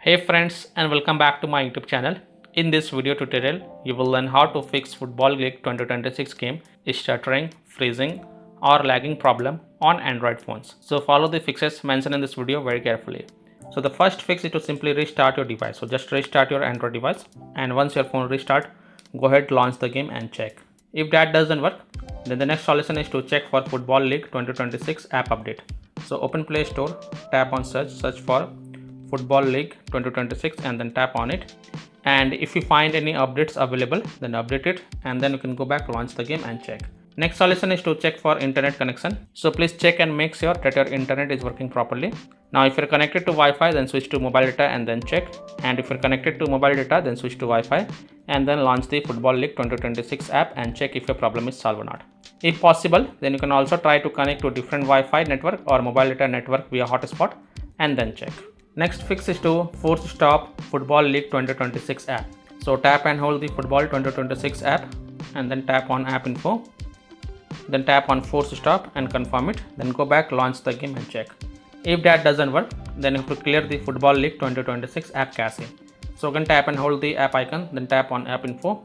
Hey friends, and welcome back to my YouTube channel. In this video tutorial, you will learn how to fix Football League 2026 game stuttering, freezing or lagging problem on Android phones. So follow the fixes mentioned in this video very carefully. So the first fix is to simply restart your device. So just restart your Android device, and once your phone restart, go ahead, launch the game and check. If that doesn't work, then the next solution is to check for Football League 2026 app update. So open Play Store, tap on search for Football League 2026 and then tap on it, and if you find any updates available, then update it, and then you can go back, launch the game and check. Next solution is to check for internet connection. So please check and make sure that your internet is working properly. Now if you're connected to Wi-Fi, then switch to mobile data and then check, and if you're connected to mobile data, then switch to Wi-Fi and then launch the Football League 2026 app and check if your problem is solved or not. If possible, then you can also try to connect to different Wi-Fi network or mobile data network via hotspot and then check. Next fix is to force stop Football League 2026 app. So tap and hold the Football 2026 app and then tap on app info. Then tap on force stop and confirm it. Then go back, launch the game and check. If that doesn't work, then you have to clear the Football League 2026 app cache. So again tap and hold the app icon, then tap on app info,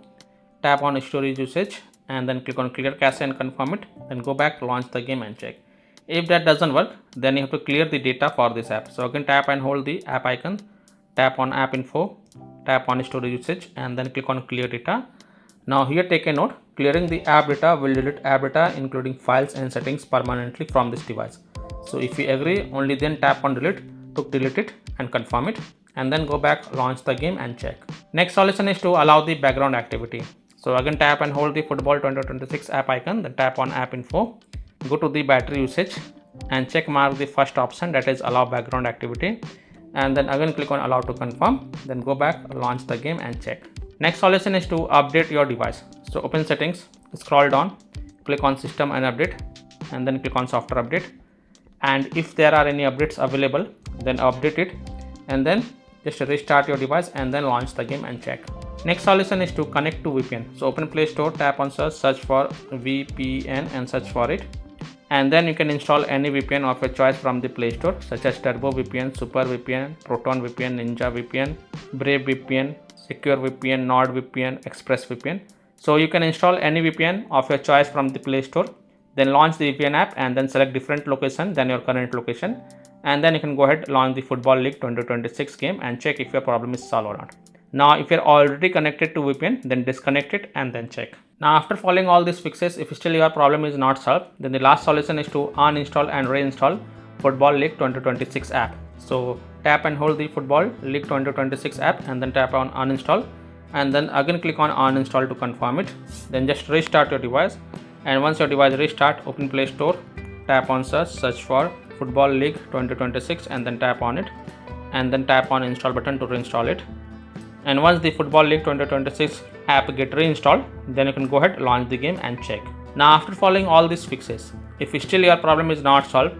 tap on storage usage and then click on clear cache and confirm it. Then go back, launch the game and check. If that doesn't work, then you have to clear the data for this app. So again tap and hold the app icon, tap on app info, tap on storage usage and then click on clear data. Now here take a note, clearing the app data will delete app data including files and settings permanently from this device. So if you agree, only then tap on delete to delete it and confirm it, and then go back, launch the game and check. Next solution is to allow the background activity. So again tap and hold the Football 2026 app icon, then tap on app info, go to the battery usage and check mark the first option, that is allow background activity, and then again click on allow to confirm, then go back, launch the game and check. Next solution is to update your device. So open settings, scroll down, click on system and update and then click on software update, and if there are any updates available, then update it and then just restart your device and then launch the game and check. Next solution is to connect to VPN. So open Play Store, tap on search for VPN and search for it, and then you can install any VPN of your choice from the Play Store, such as Turbo VPN, Super VPN, Proton VPN, Ninja VPN, Brave VPN, Secure VPN, NordVPN, Express VPN. So you can install any VPN of your choice from the Play Store, then launch the VPN app and then select different location than your current location, and then you can go ahead, launch the Football League 2026 game and check if your problem is solved or not. Now if you're already connected to VPN, then disconnect it and then check. Now after following all these fixes, if still your problem is not solved, then the last solution is to uninstall and reinstall Football League 2026 app. So tap and hold the Football League 2026 app and then tap on uninstall, and then again click on uninstall to confirm it. Then just restart your device, and once your device restart, open Play Store, tap on search for Football League 2026 and then tap on it, and then tap on install button to reinstall it. And once the Football League 2026 app get reinstalled, then you can go ahead, launch the game and check. Now after following all these fixes, if still your problem is not solved,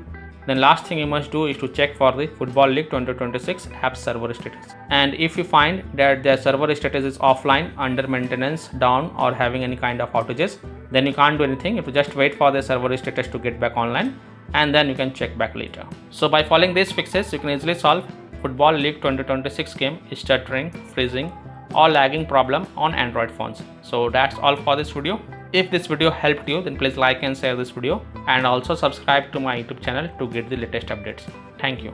then last thing you must do is to check for the Football League 2026 app server status. And if you find that the server status is offline, under maintenance, down or having any kind of outages, then you can't do anything. You have to just wait for the server status to get back online, and then you can check back later. So by following these fixes, you can easily solve Football League 2026 game stuttering, freezing or lagging problem on Android phones. So that's all for this video. If this video helped you, then please like and share this video, and also subscribe to my YouTube channel to get the latest updates. Thank you.